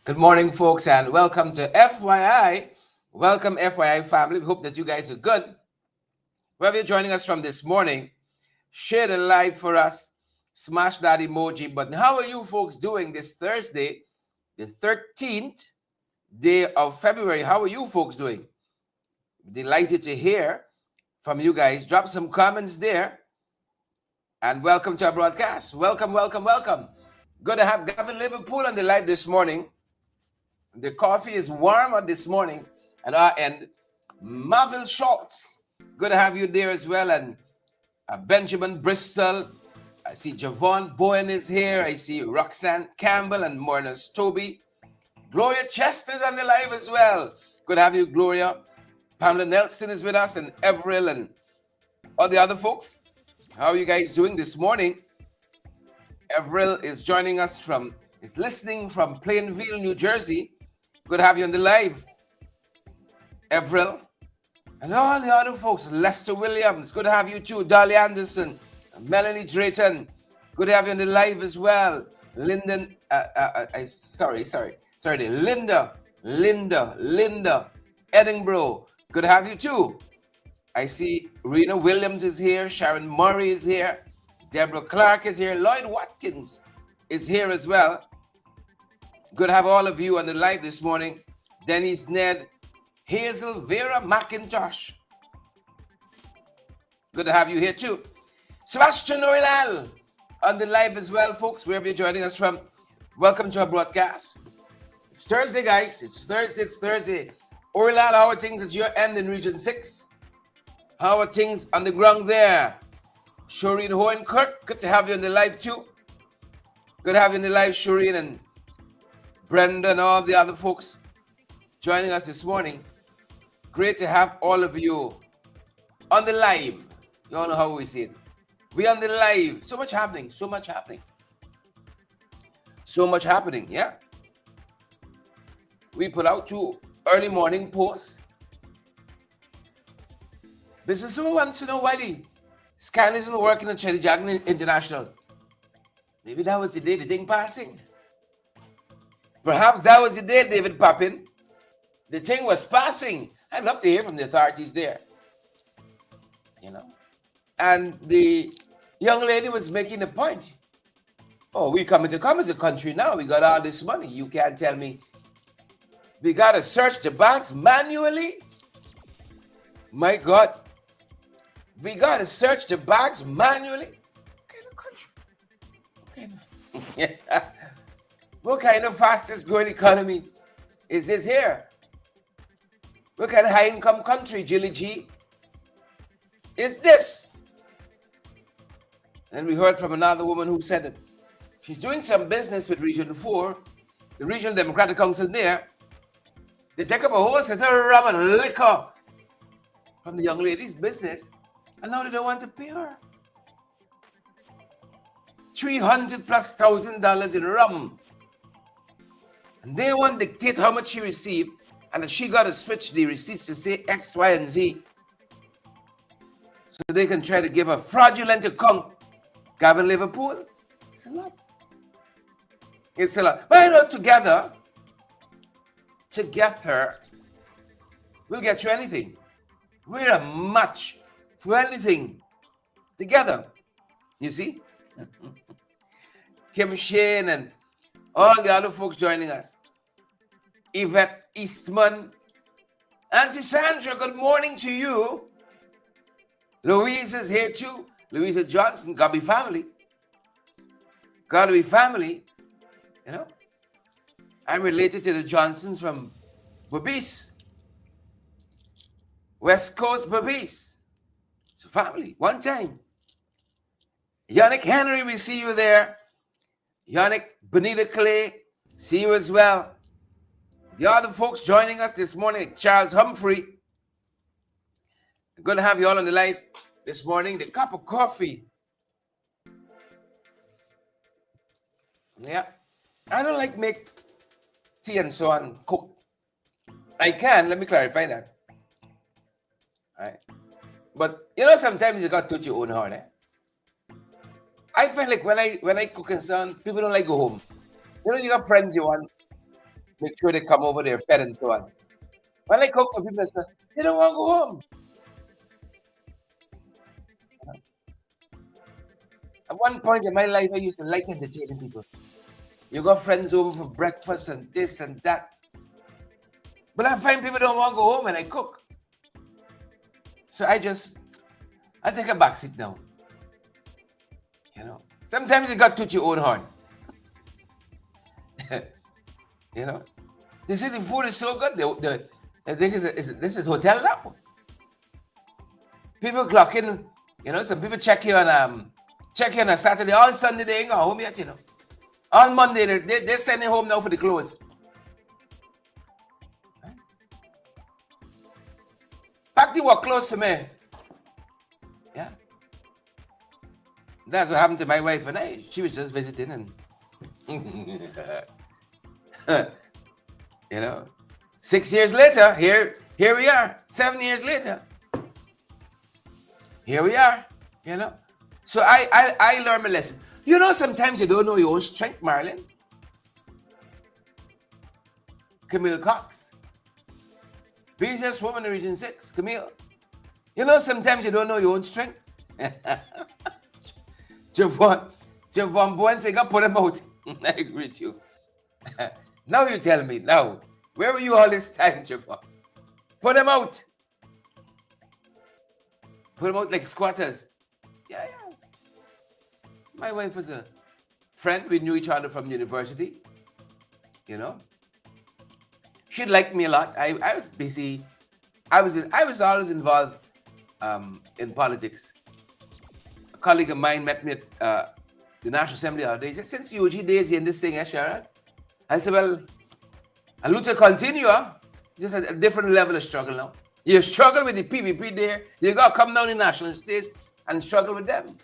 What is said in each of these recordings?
Good morning, folks, and welcome to FYI. Welcome, FYI family. We hope that you guys are good. Wherever you're joining us from this morning, share the live for us. Smash that emoji button. How are you folks doing this Thursday, the 13th day of February? How are you folks doing? Delighted to hear from you guys. Drop some comments there. And welcome to our broadcast. Welcome, welcome, welcome. Good to have Gavin Liverpool on the live this morning. The coffee is warmer this morning at our end. Marvel Schultz, good to have you there as well. And Benjamin Bristol. I see Javon Bowen is here. I see Roxanne Campbell and Morna Stobie. Gloria Chester's on the live as well. Good to have you, Gloria. Pamela Nelson is with us, and Everett and all the other folks. How are you guys doing this morning? Everett is joining us is listening from Plainville, New Jersey. Good to have you on the live, Everett. And all the other folks, Lester Williams, good to have you too. Dolly Anderson, Melanie Drayton, good to have you on the live as well. Linda, Linda, Edinburgh, good to have you too. I see Rena Williams is here, Sharon Murray is here, Deborah Clark is here, Lloyd Watkins is here as well. Good to have all of you on the live this morning. Denise Ned, Hazel, Vera McIntosh. Good to have you here too. Sebastian Orilal on the live as well, folks, wherever you're joining us from. Welcome to our broadcast. It's Thursday, guys. It's Thursday. Orilal, how are things at your end in Region 6? How are things on the ground there? Shoreen Hohenkirk, good to have you on the live too. Good to have you on the live, Shoreen, and Brenda and all the other folks joining us this morning. Great to have all of you on the live. You all know how we say it. We on the live. So much happening. Yeah. We put out 2 early morning posts. Businessman wants to know why the scan isn't working on Trinidad International. Maybe that was the day the thing passing. Perhaps that was the day, David Papin. The thing was passing. I'd love to hear from the authorities there. You know. And the young lady was making a point. Oh, we coming to come as a country now. We got all this money. You can't tell me we got to search the bags manually. My God. We got to search the bags manually. What kind of country? What kind of fastest growing economy is this here? What kind of high income country, Jilly G, is this? And we heard from another woman who said that she's doing some business with Region 4, the Regional Democratic Council there. They take up a whole set of rum and liquor from the young lady's business, and now they don't want to pay her. $300,000+ in rum. And they won't dictate how much she received, and that she got to switch the receipts to say X, Y, and Z. So they can try to give a fraudulent account. Gavin Liverpool, it's a lot. It's a lot. But I know together, we'll get you anything. We're a match for anything together. You see? Kim Shane and all the other folks joining us. Yvette Eastman. Auntie Sandra, good morning to you. Louise is here too. Louisa Johnson, gotta be family. Gotta be family. You know? I'm related to the Johnsons from Berbice. West Coast Berbice. It's a family. One time. Yannick Henry, we see you there. Yannick Benita Clay, see you as well. The other folks joining us this morning, Charles Humphrey. Good to have you all on the live this morning. The cup of coffee. Yeah. I don't like make tea and so on cook. I can, let me clarify that. All right. But you know, sometimes you got to toot your own horn, eh? I feel like when I cook and so on, people don't like go home. You know, you got friends you want, make sure they come over, they're fed and so on. When I cook for people, they don't want to go home. At one point in my life, I used to like entertaining people. You got friends over for breakfast and this and that. But I find people don't want to go home when I cook. So I take a back seat now. You know, sometimes you got to toot your own horn. You know, they say the food is so good. I think this is hotel now. People clock in. You know, some people check you on a Saturday. All Sunday they ain't go home yet. You know, on Monday they're sending home now for the clothes. Pack the work close to me. Yeah. That's what happened to my wife and I. She was just visiting and you know, 6 years later, here we are. 7 years later, here we are. You know, so I learned my lesson. You know, sometimes you don't know your own strength, Marilyn. Camille Cox, busiest woman in Region 6, Camille. You know, sometimes you don't know your own strength. Javon Bowen say, "Go put him out." I agree with you. Now you tell me, now, where were you all this time, Javon? Put him out. Put him out like squatters. Yeah. My wife was a friend. We knew each other from university. You know, she liked me a lot. I was busy. I was always involved in politics. A colleague of mine met me at the National Assembly the other day. He said, "Since UG days in this thing, Sharon?" I said, "Well, I look to continue, just at a different level of struggle now. You struggle with the PPP there, you got to come down the national stage and struggle with them."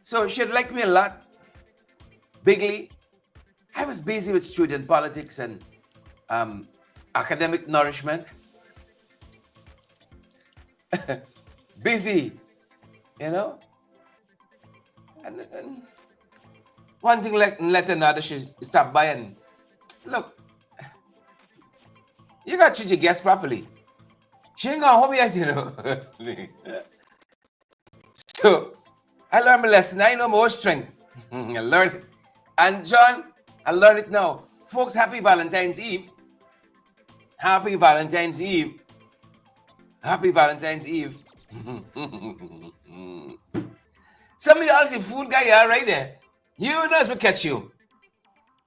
So she'd like me a lot, bigly. I was busy with student politics and academic nourishment. Busy, you know. And one thing led to another. She stopped by and said, "Look, you got to treat your guests properly. She ain't gone home yet, you know." So I learned my lesson. I know my own strength. I learned it. And John, I learned it now. Folks, happy Valentine's Eve. Happy Valentine's Eve. Happy Valentine's Eve. Some of y'all see food guy are right there. You don't know it's what catch you.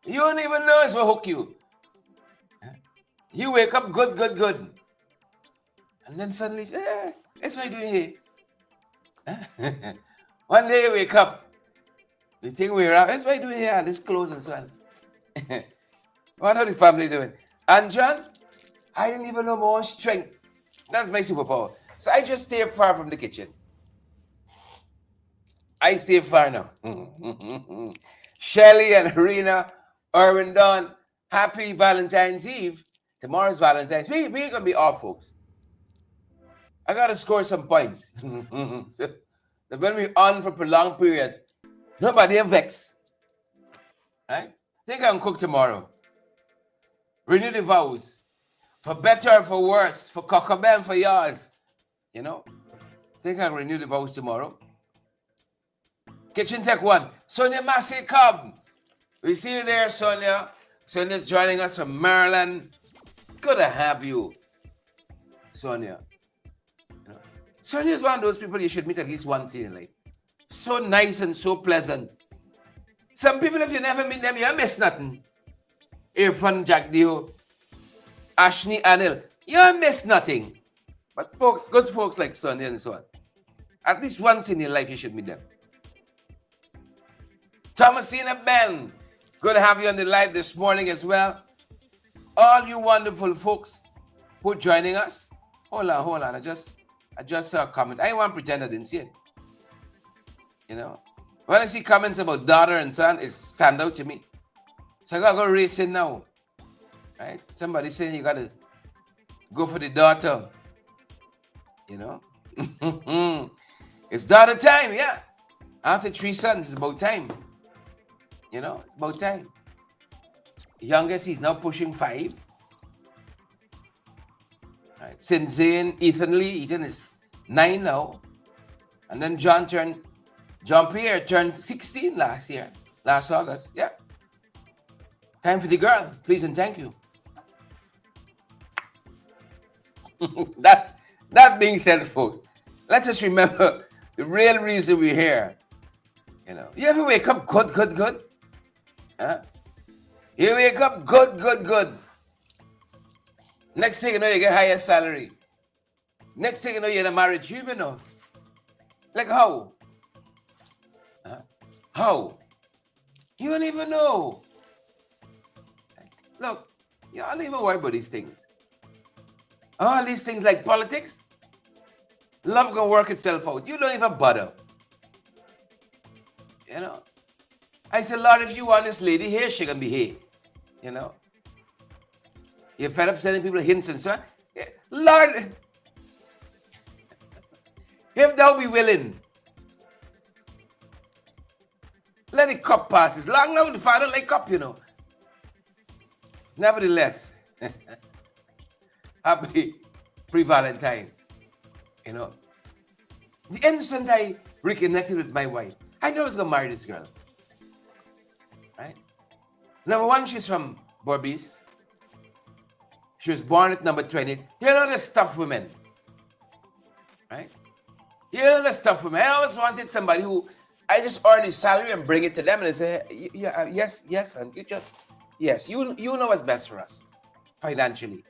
You don't even know it's what hook you. You wake up good, good, good. And then suddenly say, eh, that's what I do here. One day you wake up, the thing we're out, that's what I do here, this clothes and so on. What are the family doing? And John, I didn't even know my own strength. That's my superpower. So I just stay far from the kitchen. I stay far now. Shelly and Harina, Erwin Don, happy Valentine's Eve. Tomorrow's Valentine's. We're going to be off, folks. I got to score some points. So when we're on for prolonged periods, nobody vex. Right? Think I can cook tomorrow. Renew the vows. For better or for worse. For cockabell, for yours. You know? Think I can renew the vows tomorrow. Kitchen Tech 1. Sonia Massey, come. We see you there, Sonia. Sonia's joining us from Maryland. Good to have you, Sonia. You know, Sonia is one of those people you should meet at least once in life. So nice and so pleasant. Some people, if you never meet them, you miss nothing. Irfan, Jack Dio, Ashni, Anil, you miss nothing. But folks, good folks like Sonia and so on, at least once in your life you should meet them. Thomasina Ben, good to have you on the live this morning as well. All you wonderful folks who are joining us. Hold on. I just saw a comment. I want to pretend I didn't see it. You know, when I see comments about daughter and son, it stand out to me. So I gotta go race in now. Right? Somebody saying you gotta go for the daughter. You know? It's daughter time, yeah. After 3 sons, it's about time. You know, it's about time. The youngest, he's now pushing 5. Right. Since Zane, Ethan is 9 now. And then John Pierre turned 16 last August. Yeah. Time for the girl, please and thank you. That being said, folks, let's just remember the real reason we're here. You know, you ever wake up good? Huh? You wake up good. Next thing you know, you get higher salary. Next thing you know, you're in a marriage. You even know. Like how? Huh? How? You don't even know. Look, you don't even worry about these things. All these things like politics, love gonna work itself out. You don't even bother. You know? I said, Lord, if you want this lady here, she can be here. You know? You're fed up sending people hints and so on. Lord, if thou be willing, let the cup pass. It's long now, the Father like cup, you know. Nevertheless, happy pre-Valentine. You know, the instant I reconnected with my wife, I knew I was going to marry this girl. Right? Number 1, she's from Berbice. She was born at number 20. You know the stuff women. Right? You know the stuff women. I always wanted somebody who, I just earn his salary and bring it to them and they say, yes, and you just, yes, you know what's best for us financially.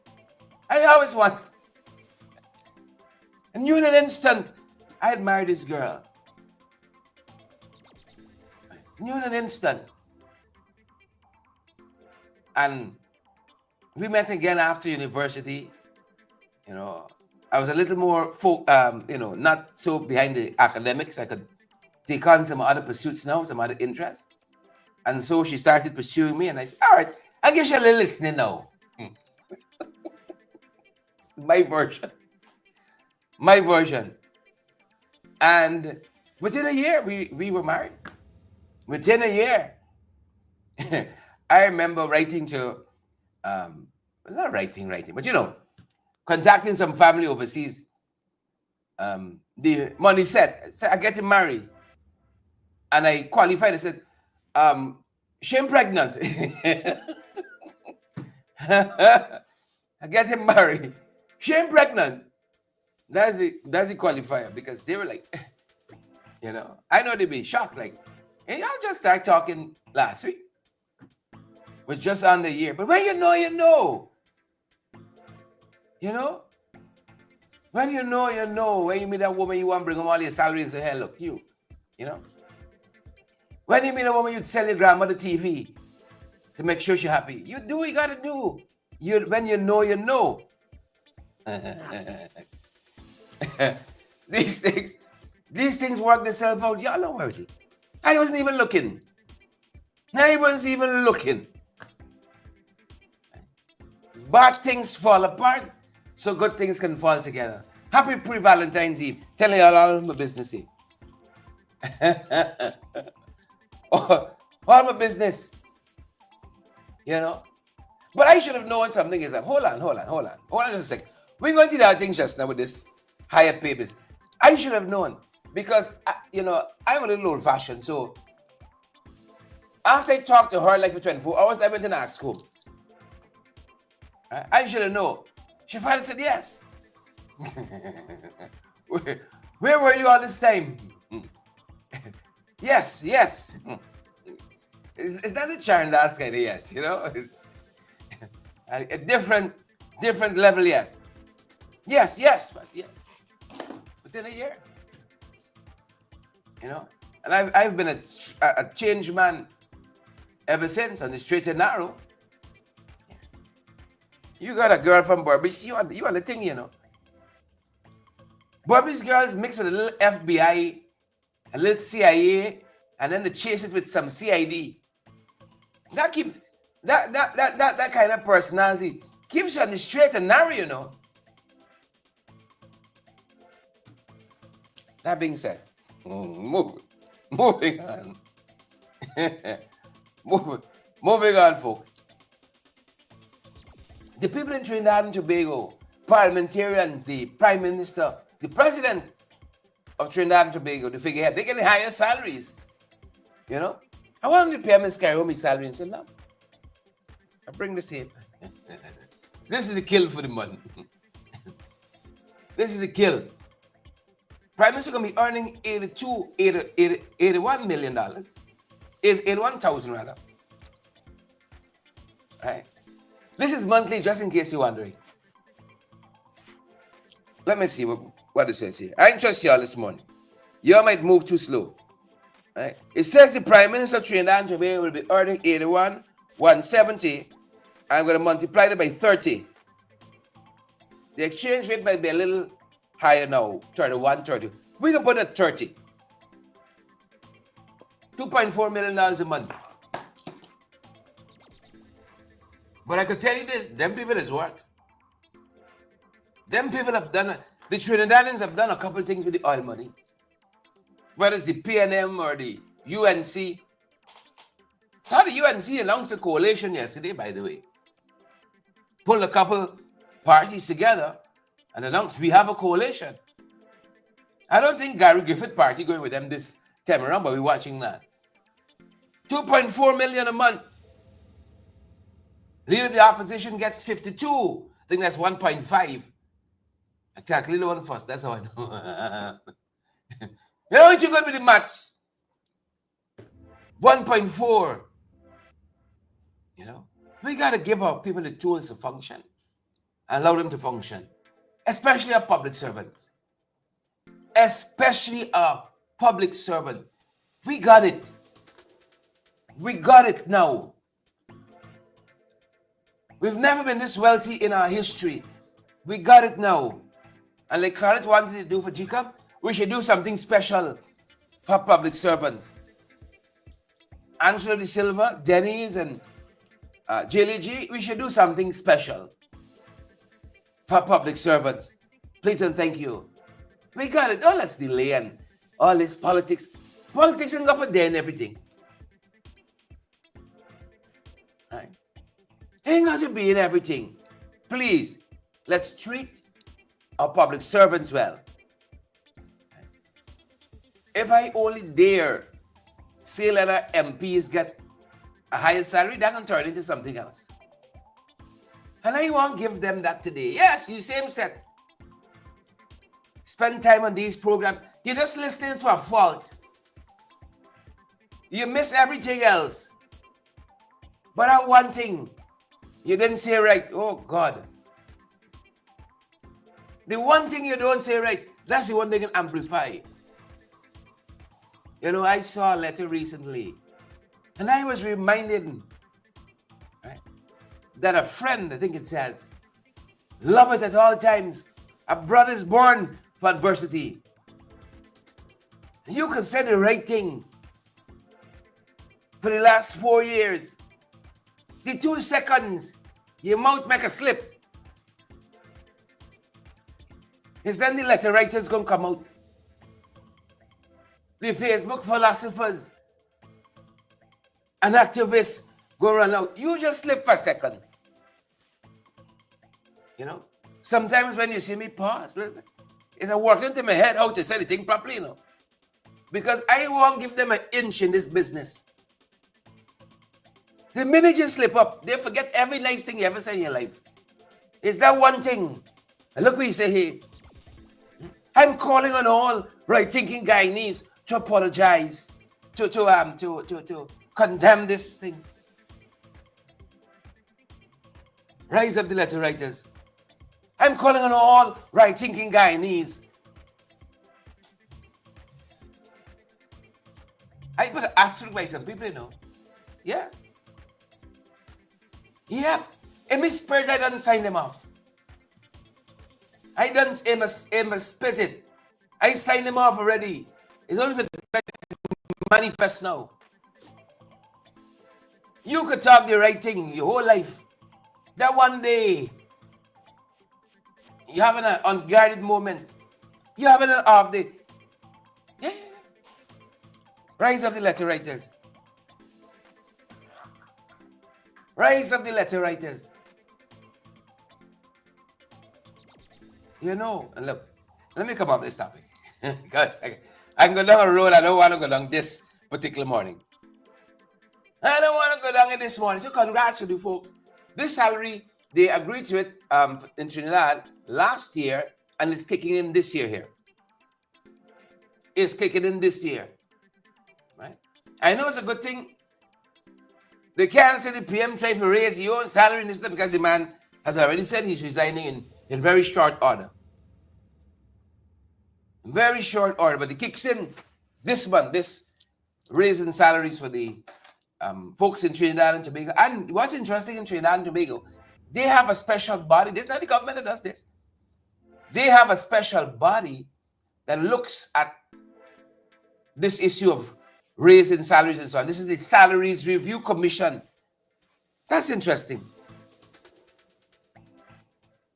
I always want. And you in an instant, I had married this girl. You in an instant. And we met again after university. You know, I was a little more, not so behind the academics. I could take on some other pursuits now, some other interests. And so she started pursuing me, and I said, all right, I guess you're listening now. My version. And within a year, we were married. Within a year. I remember writing to, not writing, but you know, contacting some family overseas. The money set, I get married. And I qualified. I said, She pregnant. I get him married. She ain't pregnant. That's the qualifier, because they were like, I know they'd be shocked, like, and y'all just start talking last week. Was just on the year. But when you know, you know. When you know, you know. When you meet a woman, you want to bring them all your salary and say, hey, look, you know. When you meet a woman, you sell your grandmother TV to make sure she's happy. You do what you got to do. When you know, you know. These things work themselves out. Y'all don't worry. I wasn't even looking. Bad things fall apart, so good things can fall together. Happy pre-Valentine's Eve. Telling y'all all my business here. All my business. But I should have known something is like, hold on just a second. We're going to do that thing just now with this higher pay business. I should have known, because, I'm a little old-fashioned, so after I talked to her like for 24 hours, I went and asked home. I should have known. She finally said yes. Where were you all this time? Yes. It's not a child ask kind of yes, It's a different level yes. Yes. Within a year. And I've been a changed man ever since, on the straight and narrow. You got a girl from Burbies, you want the thing, Burbies girls mixed with a little FBI, a little CIA, and then they chase it with some CID. That keeps that kind of personality keeps you on the straight and narrow, That being said, moving on. moving on, folks. The people in Trinidad and Tobago, parliamentarians, the Prime Minister, the President of Trinidad and Tobago, the figurehead, they get higher salaries. I want to pay Ms. Kairomi's salary and say, no, I bring this here. This is the kill for the money. This is the kill. Prime Minister going to be earning $81 million. 81,000 rather. Right. This is monthly, just in case you're wondering. Let me see what it says here. I trust y'all this morning. Y'all might move too slow. Right. It says the Prime Minister of Trinidad and Tobago will be earning 170. I'm going to multiply it by 30. The exchange rate might be a little higher now, 30. We can put it at 30. $2.4 million a month. But I could tell you this, them people is work. Them people have done, the Trinidadians have done a couple of things with the oil money. Whether it's the PNM or the UNC. Saw the UNC announced a coalition yesterday, by the way. Pulled a couple parties together and announced we have a coalition. I don't think Gary Griffith party going with them this time around, but we're watching that. 2.4 million a month. Leader of the opposition gets 52. I think that's 1.5. I calculate the one first. That's how I know. You know what you're going with the maths? 1.4. We got to give our people the tools to function. Allow them to function. Especially our public servants. Especially our public servant. We got it. We got it now. We've never been this wealthy in our history. We got it now. And like Khaled wanted to do for GCAP, we should do something special for public servants. Angela De Silva, Denny's, and JLG, we should do something special for public servants. Please and thank you. We got it. Oh, let's delay and all this politics. Politics and go for day and everything. Right? Ain't got to be in everything. Please, let's treat our public servants well. If I only dare say let MPs get a higher salary, they're going to turn into something else. And I won't give them that today. Yes, you same set. Spend time on these programs. You're just listening to a fault. You miss everything else. But that one thing you didn't say right. Oh, God. The one thing you don't say right, that's the one they can amplify. You know, I saw a letter recently, and I was reminded, right, that a friend, I think it says, love it at all times. A brother is born for adversity. You can say the right thing for the last 4 years. The 2 seconds, your mouth make a slip. Is then the letter writers gonna come out? The Facebook philosophers and activists go run out. You just slip for a second. You know? Sometimes when you see me pause, it's a working into my head how to say the thing properly, you know. Because I won't give them an inch in this business. The minute you slip up, they forget every nice thing you ever said in your life. It's that one thing. And look what you say here. I'm calling on all right-thinking Guyanese to apologize, to condemn this thing. Rise up the letter writers. I'm calling on all right-thinking Guyanese. I put an asterisk by some people, you know. Yeah. Yeah. In my spirit, I done sign them off. I done split it. I signed them off already. It's only for the manifest now. You could talk the right thing your whole life. That one day, you're having an unguarded moment. You're having an off day. Yeah. Rise up the letter writers. Rise up the letter writers. You know, and look, let me come up with this topic. Because I can go down a road I don't want to go down this particular morning. I don't want to go down it this morning. So congrats to the folks. This salary, they agreed to it in Trinidad last year, and it's kicking in this year here. It's kicking in this year. Right? I know it's a good thing. They can't say the PM trying to raise your own salary in this because the man has already said he's resigning in very short order. Very short order, but it kicks in this month, this raising salaries for the folks in Trinidad and Tobago. And what's interesting in Trinidad and Tobago, they have a special body. This is not the government that does this. They have a special body that looks at this issue of raising salaries and so on. This is the Salaries Review Commission. That's interesting.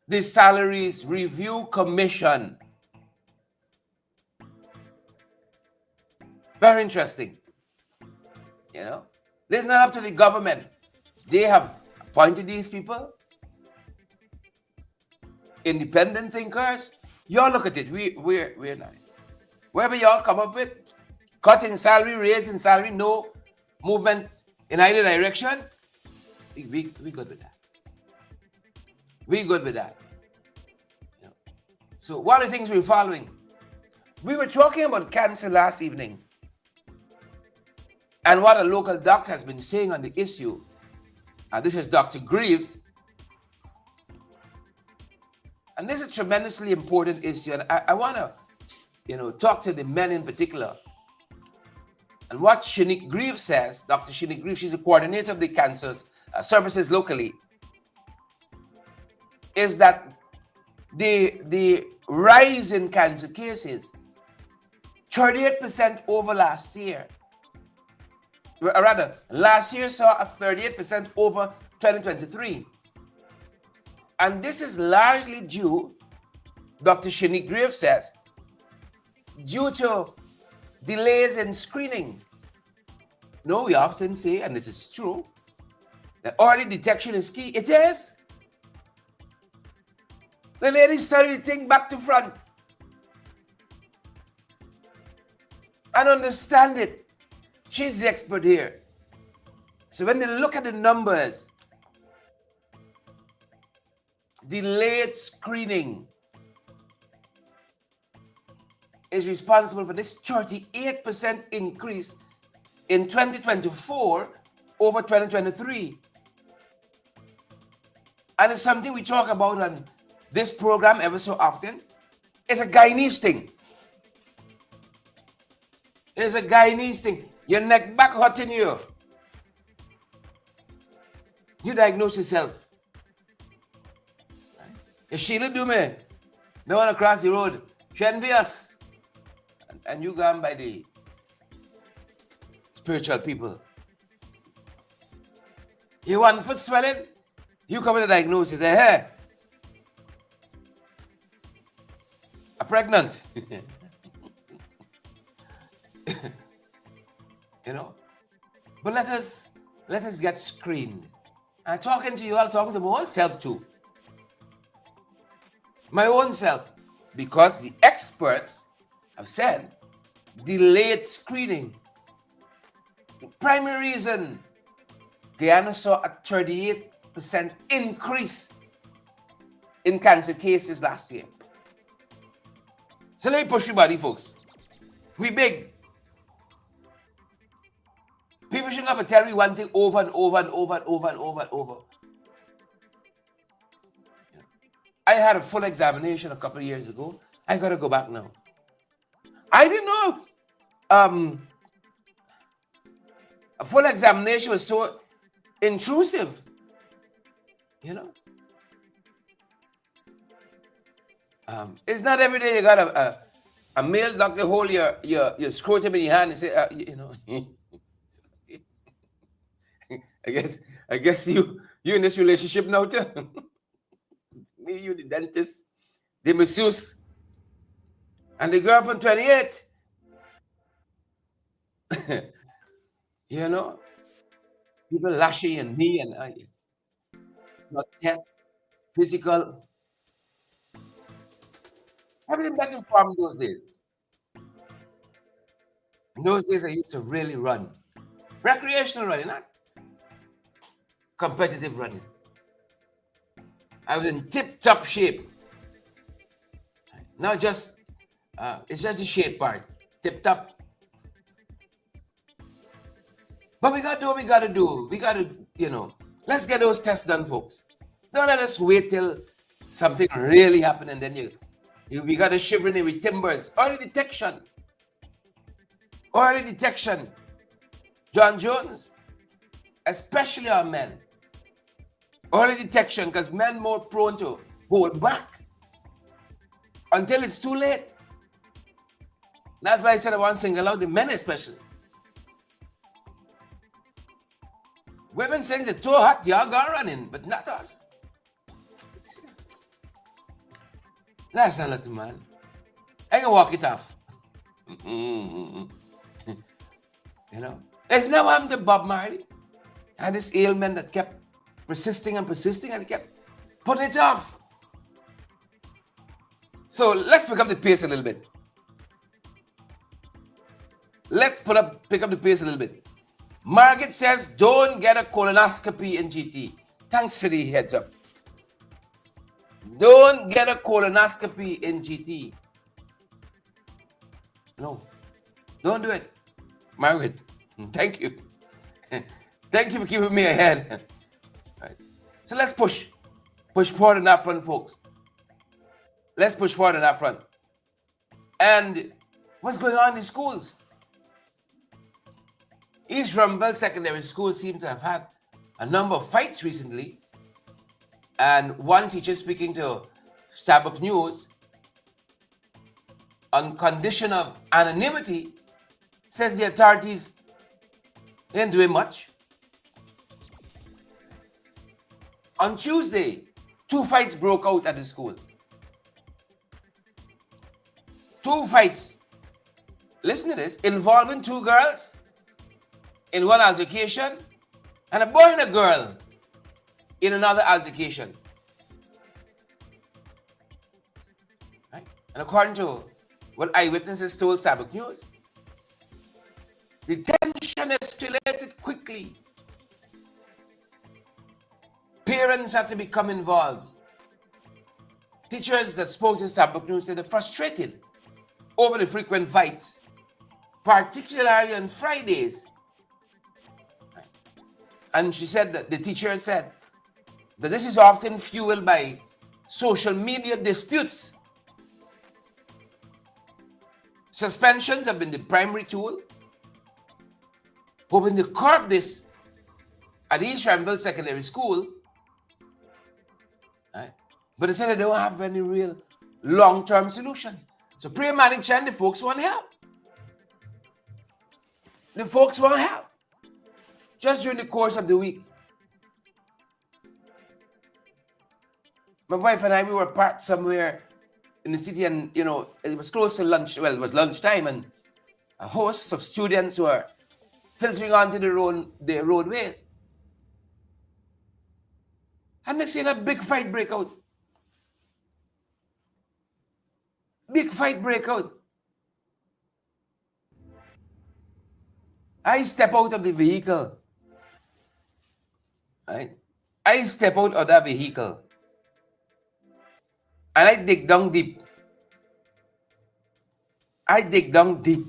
The Salaries Review Commission. Very interesting. You know, this is not up to the government. They have appointed these people, independent thinkers. Y'all look at it. We're not. Whatever y'all come up with, cutting salary, raising salary, no movement in either direction. We good with that. We good with that. You know. So one of the things we're following, we were talking about cancer last evening. And what a local doctor has been saying on the issue, and this is Dr. Greaves, and this is a tremendously important issue, and I want to, talk to the men in particular. And what Shanique Greaves says, Dr. Shanique Greaves, she's a coordinator of the cancer services locally, is that the rise in cancer cases, 38% over last year. Rather, last year saw a 38% over 2023. And this is largely due, Dr. Shanique Greaves says, due to delays in screening. No, we often say, and this is true, that early detection is key. It is. The ladies started to think back to front and understand it. She's the expert here. So when they look at the numbers, delayed screening is responsible for this 38% increase in 2024 over 2023. And it's something we talk about on this program ever so often. It's a Guyanese thing. It's a Guyanese thing. Your neck back hurting you. You diagnose yourself. If Sheila do me, they want to cross the road, she envious. And you gone by the spiritual people. You want foot swelling? You come with a diagnosis. Hey, I'm pregnant. You know? But let us get screened. I'm talking to you, I'm talking to my own self too. My own self. Because the experts have said delayed screening. The primary reason Guyana saw a 38% increase in cancer cases last year. So let me push your body, folks. We big. People shouldn't have to tell me one thing over and over and over and over and over and over. I had a full examination a couple of years ago. I got to go back now. I didn't know a full examination was so intrusive. You know? It's not every day you got a male doctor hold your scrotum in your hand and say, you know, I guess you in this relationship now too. Me, you, the dentist, the masseuse, and the girl from 28. You know, people lashing your knee and not test, physical. Everything back in farm those days. In those days, I used to really run. Recreational running, not competitive running. I was in tip-top shape. Now just, it's just the shape part. Tip-top. But we got to do what we got to do. We got to, you know, let's get those tests done, folks. Don't let us wait till something really happens and then we got to shiver in with timbers. Early detection. Early detection. John Jones, especially our men. Early detection, because men more prone to hold back until it's too late. That's why I said I want to single out the men especially. Women saying it's too hot, y'all gone running, but not us. That's not let the man. I can walk it off. You know, there's no harm to Bob Marley. And this ailment that kept persisting and persisting and kept putting it off. So let's pick up the pace a little bit. Let's pick up the pace a little bit. Margaret says, don't get a colonoscopy in GT. Thanks for the heads up. Don't get a colonoscopy in GT. No, don't do it. Margaret, thank you. Thank you for keeping me ahead. Right. So let's push forward on that front, folks. Let's push forward on that front. And what's going on in schools? East Rumbell Secondary School seems to have had a number of fights recently. And one teacher speaking to Starbuck News on condition of anonymity says the authorities ain't doing much. On Tuesday, 2 fights broke out at the school. 2 fights, listen to this, involving 2 girls in one altercation and a boy and a girl in another altercation. Right? And according to what eyewitnesses told Starbuck News, the tension situation escalated quickly. Parents had to become involved. Teachers that spoke to Sabbath News said they're frustrated over the frequent fights, particularly on Fridays. And she said that the teacher said that this is often fueled by social media disputes. Suspensions have been the primary tool, hoping to curb this at East Ranville Secondary School. Right? But they said they don't have any real long-term solutions. So prayer manager and the folks want help. The folks want help. Just during the course of the week. My wife and I, we were parked somewhere in the city, and it was close to lunch. Well, it was lunchtime, and a host of students were filtering onto the roadways. And next thing, a big fight break out. Big fight break out. I step out of the vehicle. Right? I step out of that vehicle. And I dig down deep. I dig down deep.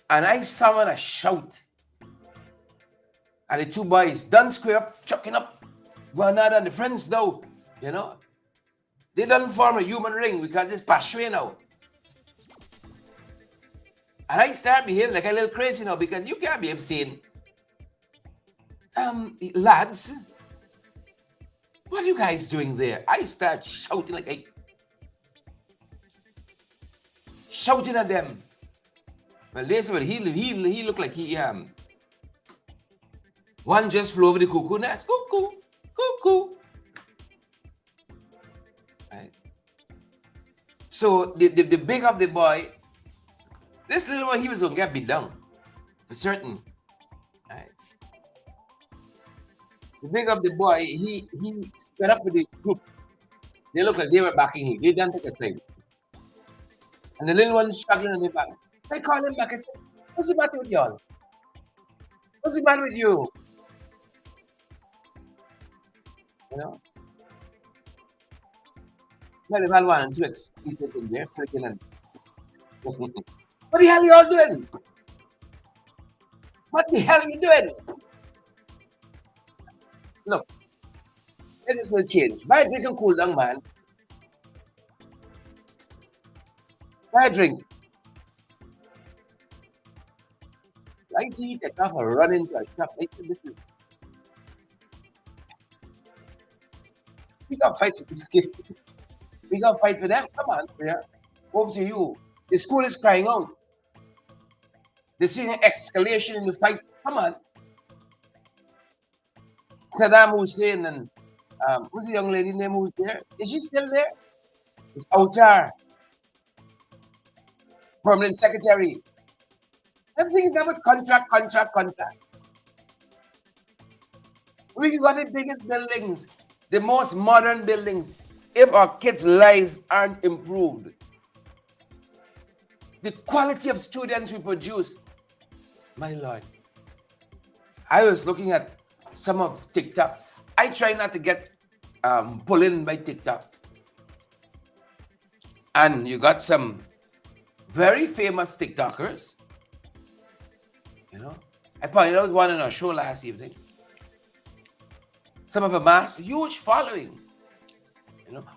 And I summon a shout. And the two boys done square up, chucking up one another, and the friends now, they done form a human ring because it's past way now. And I start behaving like a little crazy now, because you can't behave saying, lads, what are you guys doing there? I start shouting shouting at them. Well, they said, he looked like one just flew over the cuckoo nest. Cuckoo, cuckoo. Right. So the big of the boy, this little boy, he was gonna get beat down, for certain. Right. The big of the boy, he sped up with the group. They looked like they were backing him. They didn't take a thing. And the little one struggling in the back. I called him back and said, "What's the matter with y'all? What's the matter with you?" Well, the man wanted to explain it in there, freaking and what the hell are y'all doing? What the hell are you doing? Look, it is no change. Buy a drink and cool down, man. Buy a drink. I see you take off and run into a shop. This is. We got to fight for this kid. We got to fight for them. Come on, yeah. Over to you. The school is crying out. They're seeing an escalation in the fight. Come on. Saddam Hussein and who's the young lady name who's there? Is she still there? It's Ouchar, permanent secretary. Everything is about contract. We got the biggest buildings, the most modern buildings. If our kids' lives aren't improved, the quality of students we produce, my Lord. I was looking at some of TikTok. I try not to get pulled in by TikTok. And you got some very famous TikTokers. I pointed out one on our show last evening. Some of them amassed huge following.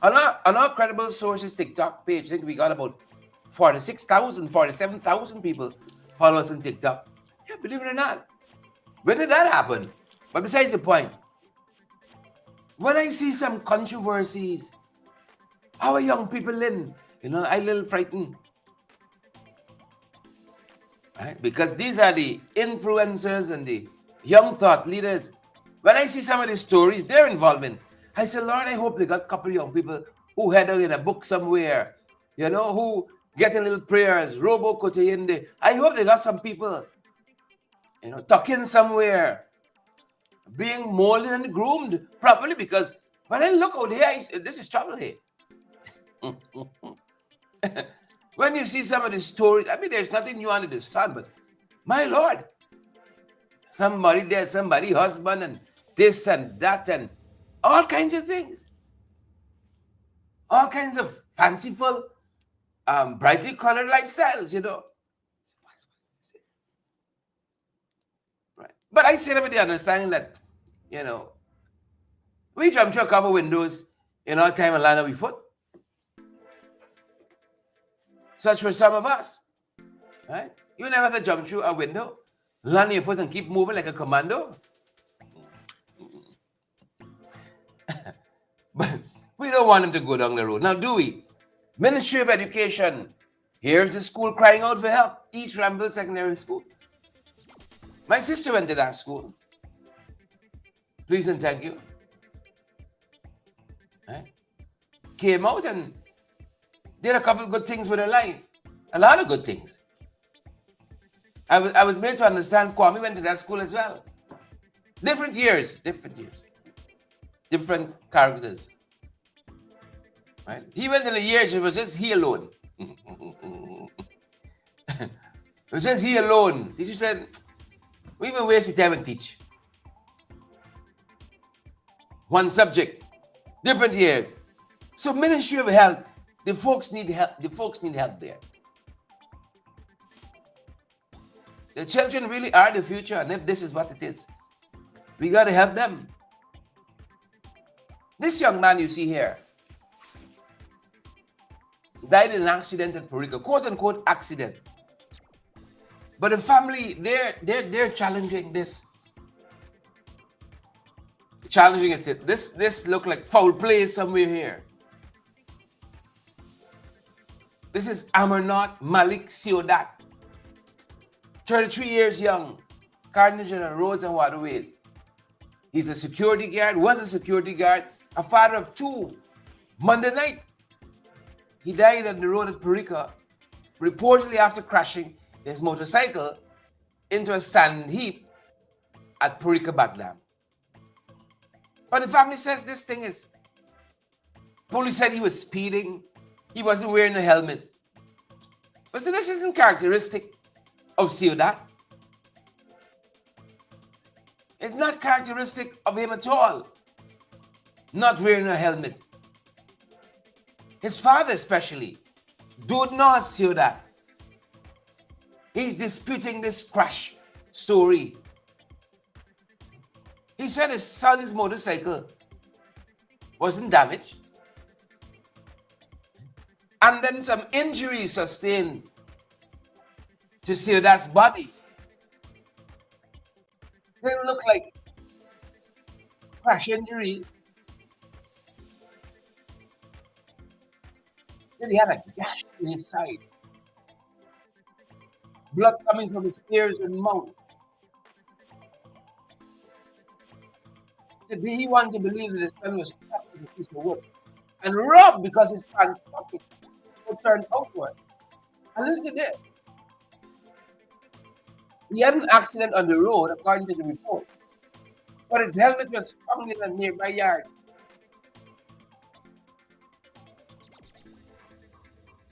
On our credible sources TikTok page, I think we got about 47,000 people follow us on TikTok. Yeah, believe it or not. When did that happen? But besides the point, when I see some controversies, our young people in, I'm a little frightened. Right? Because these are the influencers and the young thought leaders. When I see some of these stories, their involvement, I say, Lord, I hope they got a couple of young people who head out in a book somewhere, who getting little prayers, robo koteyende. I hope they got some people, tucking somewhere, being molded and groomed properly, because when I look out here, this is trouble here. When you see some of the stories, I mean, there's nothing new under the sun, but my Lord, Somebody dead, somebody husband, and this and that, and all kinds of things. All kinds of fanciful, brightly colored lifestyles, Right. But I say that with the understanding that, we jump through a couple windows in our time and land on we foot. Such were some of us. Right? You never have to jump through a window, land on your foot, and keep moving like a commando. But we don't want them to go down the road. Now, do we? Ministry of Education. Here's the school crying out for help. East Ramble Secondary School. My sister went to that school. Please and thank you. Right? Came out and did a couple of good things with her life. A lot of good things. I was made to understand Kwame went to that school as well. Different years. Different characters. Right? He went in the years, it was just he alone. It was just he alone. Teacher said, we even waste my time and teach. One subject, different years. So Ministry of Health, the folks need help. The folks need help there. The children really are the future, and if this is what it is, we got to help them. This young man you see here died in an accident at Parika, quote unquote accident. But the family, they're challenging this. Challenging it. This look like foul play somewhere here. This is Amarnath Malik Siodat, 33 years young, Cardinal General Roads and Waterways. He's a security guard, was a security guard, a father of two. Monday night, he died on the road at Parika, reportedly after crashing his motorcycle into a sand heap at Parika Bagdam. But the family says this thing is, police said he was speeding, he wasn't wearing a helmet. But so this isn't characteristic of Siodat. It's not characteristic of him at all, not wearing a helmet. His father especially, do not Siodat. He's disputing this crash story. He said his son's motorcycle wasn't damaged. And then some injuries sustained to Siodat's body. Didn't look like crash injury. Said he had a gash in his side. Blood coming from his ears and mouth. Said he wanted to believe that his son was stuck with a piece of wood and robbed because his pants pocket were turned outward. And listen to this. He had an accident on the road, according to the report, but his helmet was found in a nearby yard.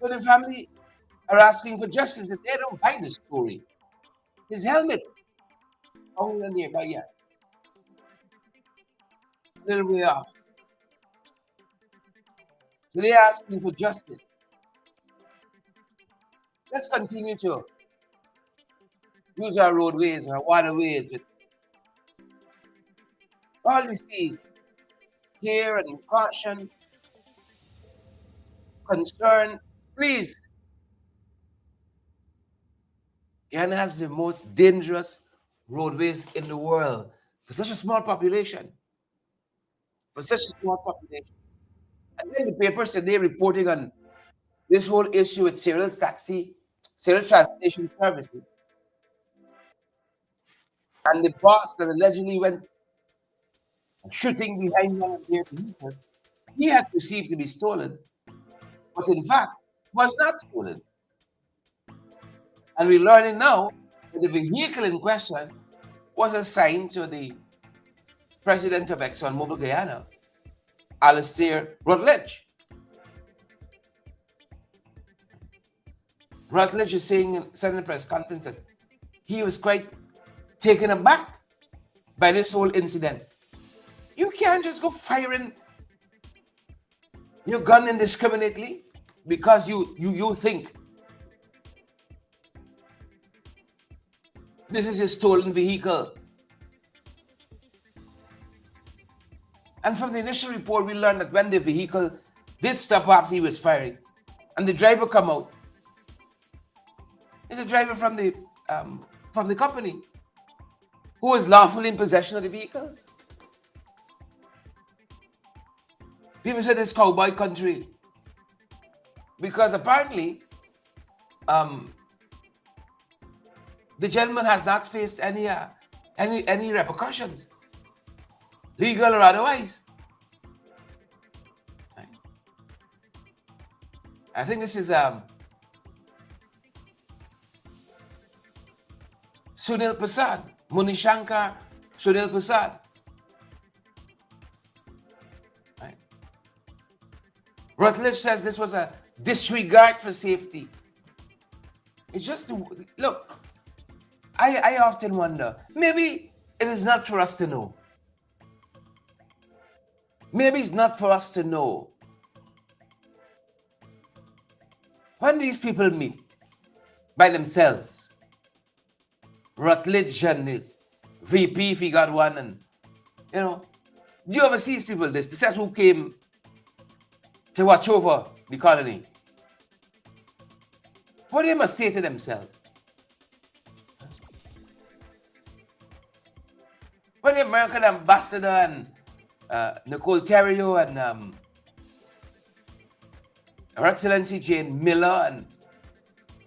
So the family are asking for justice that they don't buy the story. His helmet found in a nearby yard. A little way off. So they're asking for justice. Let's continue to use our roadways and our waterways with all these things, care and caution, concern. Please. Ghana has the most dangerous roadways in the world for such a small population. For such a small population. And then the papers today reporting on this whole issue with Cyril's taxi, Cyril transportation services. And the boss that allegedly went shooting behind one of their vehicles, he had perceived to be stolen, but in fact was not stolen. And we're learning now that the vehicle in question was assigned to the president of ExxonMobil Guyana, Alistair Rutledge. Rutledge is saying in Senate press conference that he was quite taken aback by this whole incident. You can't just go firing your gun indiscriminately because you think this is a stolen vehicle. And from the initial report, we learned that when the vehicle did stop after he was firing, and the driver come out, it's a driver from the company who was lawfully in possession of the vehicle. People said it's cowboy country because apparently the gentleman has not faced any repercussions, legal or otherwise. I think this is Sunil Prasad, Munishankar Sunil Prasad. Right. Rutledge says this was a disregard for safety. It's just, look, I often wonder, maybe it is not for us to know. Maybe it's not for us to know. When these people meet by themselves, Rutledge and his VP, if he got one, and do you ever see these people? This is who came to watch over the colony. What they must say to themselves? When the American ambassador and Nicole Terrio and Her Excellency Jane Miller and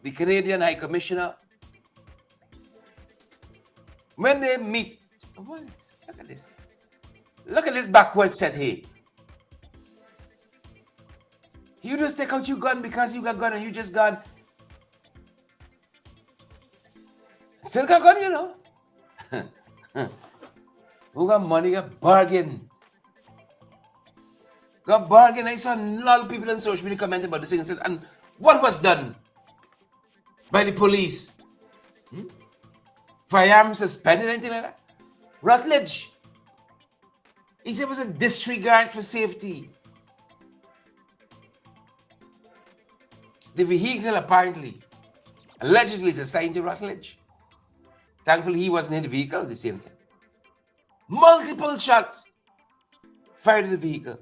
the Canadian High Commissioner, when they meet, look at this. Look at this backward set here. You just take out your gun because you got gun and you just gone. Still got gun, Who got money, got bargain. Got bargain. I saw a lot of people on social media commenting about this thing and said, and what was done by the police? Firearms suspended, anything like that? Rutledge. He said it was a disregard for safety. The vehicle apparently, allegedly, is assigned to Rutledge. Thankfully, he wasn't in the vehicle, the same thing. Multiple shots fired at the vehicle.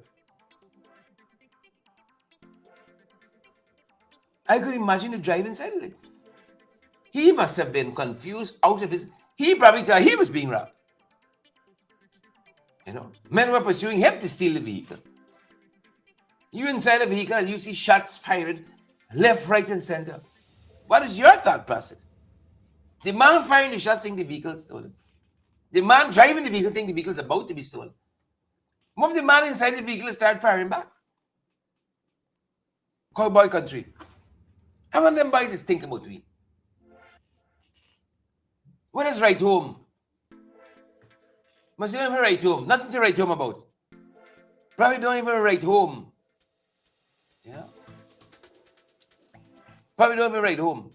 I could imagine the driver inside of it. He must have been confused out of his... He probably thought he was being robbed. Men were pursuing him to steal the vehicle. You inside the vehicle and you see shots fired left, right, and center. What is your thought process? The man firing the shots think the vehicle is stolen. The man driving the vehicle think the vehicle is about to be stolen. What if the man inside the vehicle start firing back? Cowboy country. How many of them boys is think about me? When is right home? Must don't even write home. Nothing to write home about. Probably don't even write home. Probably don't even write home.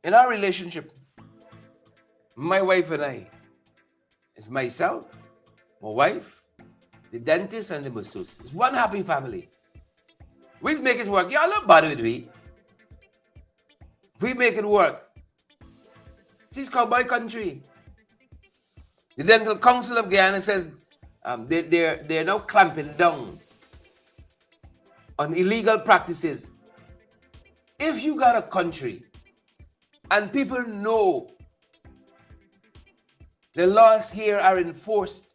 In our relationship, my wife and I, it's myself, my wife, the dentist, and the masseuse. It's one happy family. We make it work. Y'all not bother with me. We make it work. This is cowboy country. The Dental Council of Guyana says they're now clamping down on illegal practices. If you got a country and people know the laws here are enforced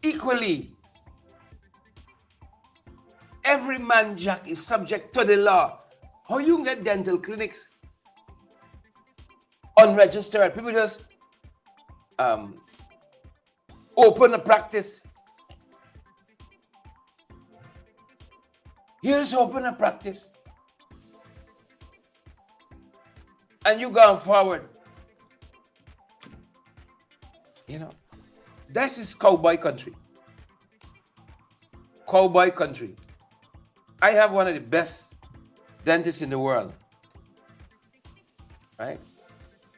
equally, every man jack is subject to the law. How you can get dental clinics unregistered? People just open a practice. You just open a practice. And you going forward. This is cowboy country. Cowboy country. I have one of the best dentists in the world. right?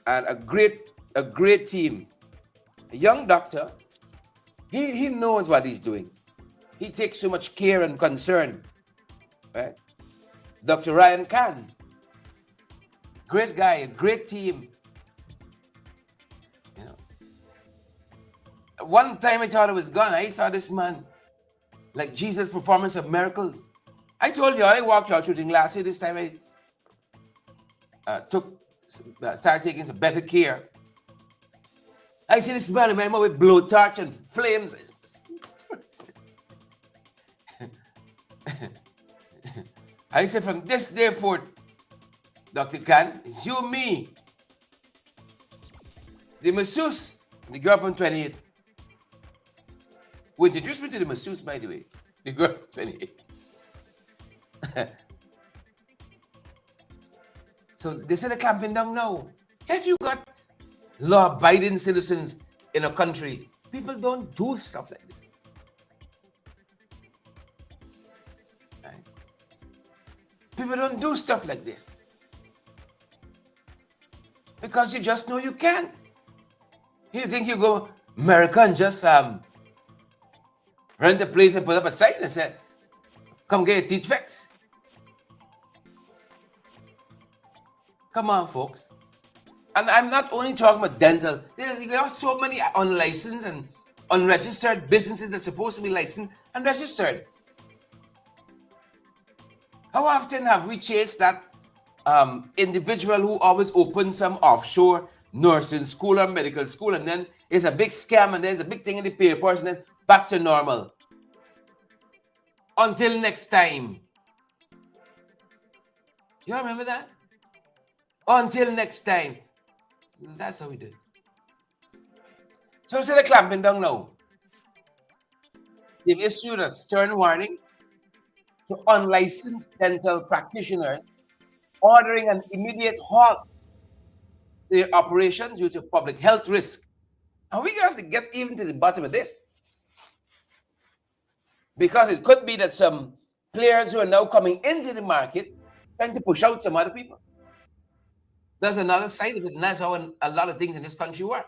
And a great team. A young doctor, he knows what he's doing. He takes so much care and concern, right? Dr. Ryan Khan, great guy, a great team. You know, one time I thought I was gone. I saw this man, like Jesus' performance of miracles. I told you, I walked out shooting last year. This time I started taking some better care. I see this man, remember, with blowtorch and flames. I said, from this day forth, Dr. Khan, it's you and me. The masseuse, the girl from 28. Who introduced me to the masseuse, by the way. The girl from 28. So they said they're clamping down now. If you got law-abiding citizens in a country, people don't do stuff like this. Right? People don't do stuff like this. Because you just know you can. You think you go America and just rent a place and put up a sign and say, come get your teeth fixed. Come on, folks. And I'm not only talking about dental. There are so many unlicensed and unregistered businesses that's supposed to be licensed and registered. How often have we chased that individual who always opens some offshore nursing school or medical school, and then it's a big scam, and there's a big thing in the papers, and then back to normal. Until next time. You remember that? Until next time. That's how we do it. So instead of clamping down now, they've issued a stern warning to unlicensed dental practitioners, ordering an immediate halt to their operations due to public health risk. And we got to get even to the bottom of this. Because it could be that some players who are now coming into the market trying to push out some other people. There's another side of it, and that's how a lot of things in this country work.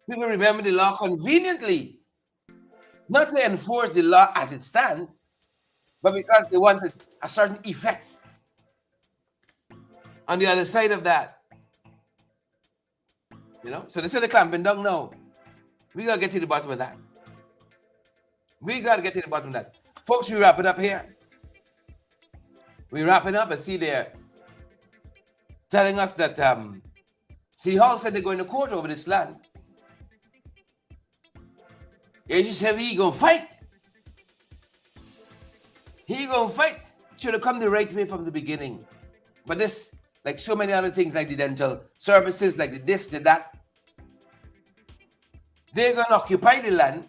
People remember the law conveniently, not to enforce the law as it stands, but because they wanted a certain effect. On the other side of that, so they said they're clamping down now. We got to get to the bottom of that. We got to get to the bottom of that. Folks, we wrap it up here. We wrap it up and see they're telling us that City Hall said they're going to court over this land. AG said he going to fight. He going to fight. Should have come the right way from the beginning. But this, like so many other things, like the dental services, like the this, the that, they're going to occupy the land,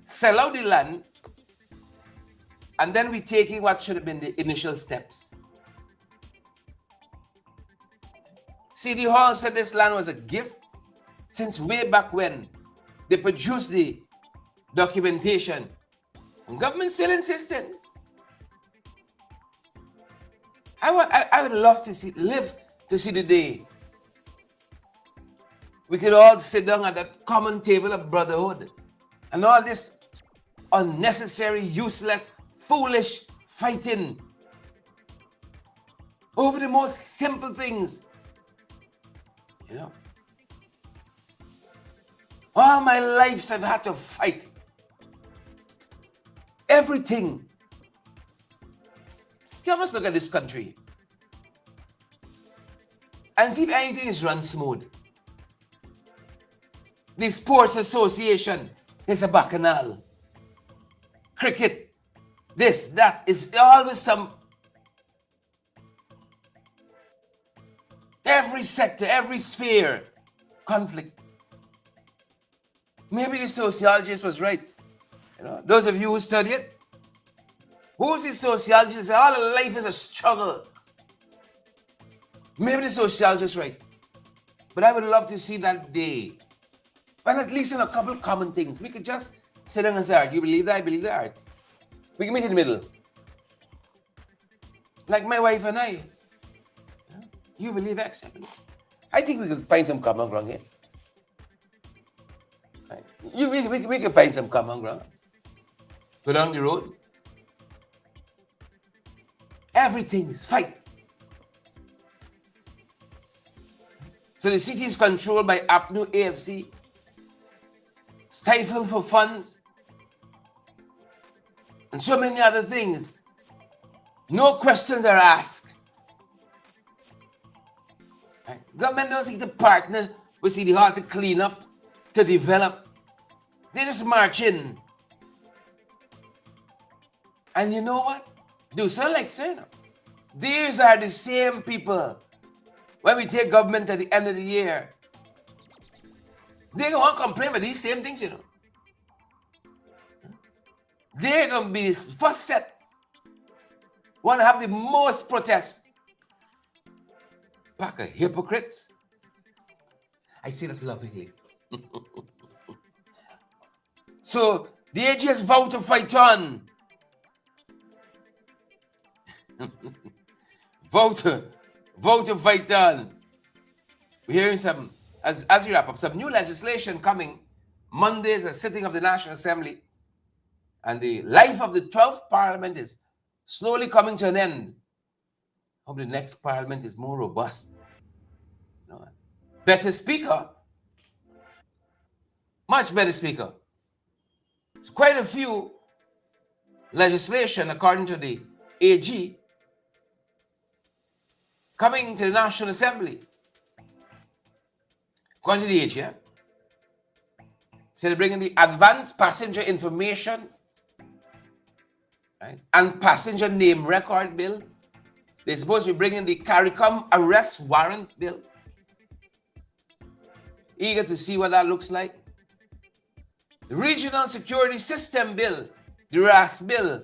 sell out the land, and then we're taking what should have been the initial steps. City Hall said this land was a gift since way back when they produced the documentation. And government still insisted. I would love to live to see the day we could all sit down at that common table of brotherhood, and all this unnecessary, useless, foolish fighting over the most simple things. All my lives I've had to fight. Everything. You must look at this country and see if anything is run smooth. The Sports Association is a bacchanal. Cricket, this, that, is always some. Every sector, every sphere, conflict. Maybe the sociologist was right. Those of you who study it, who's the sociologist? All life is a struggle. Maybe the sociologist is right. But I would love to see that day. And at least in a couple of common things. We could just sit down and say, all right, you believe that? I believe that. All right. We can meet in the middle. Like my wife and I. You believe X. I think we could find some common ground here. Right? We can find some common ground. Go down the road. Everything is fight. So the city is controlled by APNU AFC, stifled for funds, and so many other things. No questions are asked. Right? Government don't seek to partner with City Hall to clean up, to develop. They just march in. And you know what? Do so like saying, these are the same people. When we take government at the end of the year, they're going to complain about these same things, you know. They're going to be this first set. Want to have the most protests. Pack of hypocrites. I say that lovingly. So the AGS vowed to fight on. Vote to fight on. We're hearing some, as we wrap up, some new legislation coming. Monday is a sitting of the National Assembly. And the life of the 12th Parliament is slowly coming to an end. Hope the next Parliament is more robust. You know, better speaker. Much better speaker. So quite a few legislation, according to the AG, coming to the National Assembly. According to the AG, yeah? So they're bringing the Advanced Passenger Information, right, and Passenger Name Record Bill. They're supposed to be bringing the CARICOM Arrest Warrant Bill. Eager to see what that looks like. The Regional Security System Bill, the RAS Bill,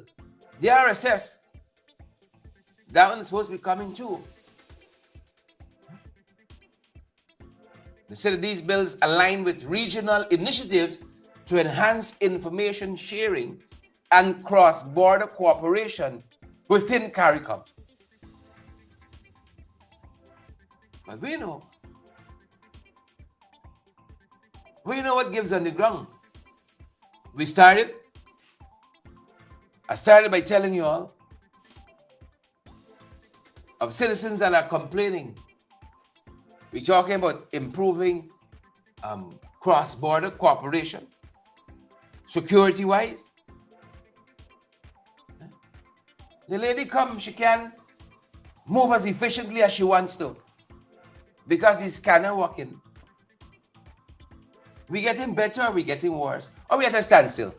the RSS. That one is supposed to be coming too. They said that these bills align with regional initiatives to enhance information sharing and cross-border cooperation within CARICOM. But we know what gives on the ground. I started by telling you all of citizens that are complaining. We're talking about improving cross-border cooperation, security-wise. The lady comes, she can move as efficiently as she wants to because the scanner working. We getting better or we getting worse? Or we at a standstill?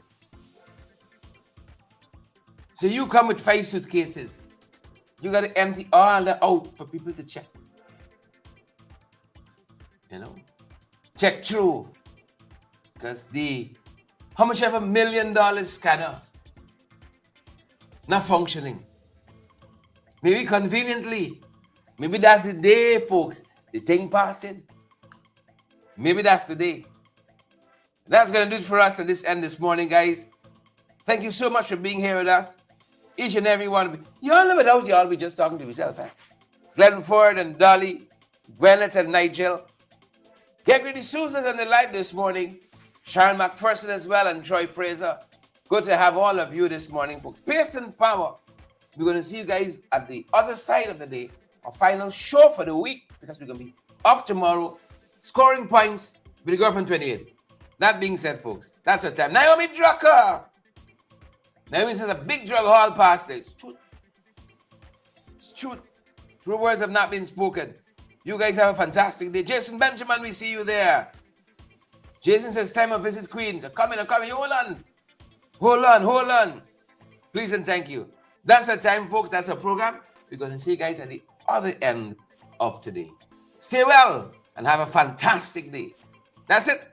So you come with 5 suitcases. You got to empty all that out for people to check. You know, check through, because the how much of $1 million scanner not functioning. Maybe conveniently, maybe that's the day, folks. The thing passing. Maybe that's the day. That's gonna do it for us at this end this morning, guys. Thank you so much for being here with us, each and every one of you. Y'all, without y'all, be just talking to yourself. Glenford and Dolly, Gwyneth and Nigel. Gregory Sousa's on the live this morning. Sharon McPherson as well, and Troy Fraser. Good to have all of you this morning, folks. Pace and power. We're going to see you guys at the other side of the day. Our final show for the week, because we're going to be off tomorrow. Scoring points with the girl from 28. That being said, folks, that's the time. Naomi Drucker. Naomi says a big drug haul past there. It's truth. It's truth. True words have not been spoken. You guys have a fantastic day. Jason Benjamin, we see you there. Jason says, time of visit Queens. I'm coming. Hold on. Please and thank you. That's our time, folks. That's our program. We're going to see you guys at the other end of today. Stay well and have a fantastic day. That's it.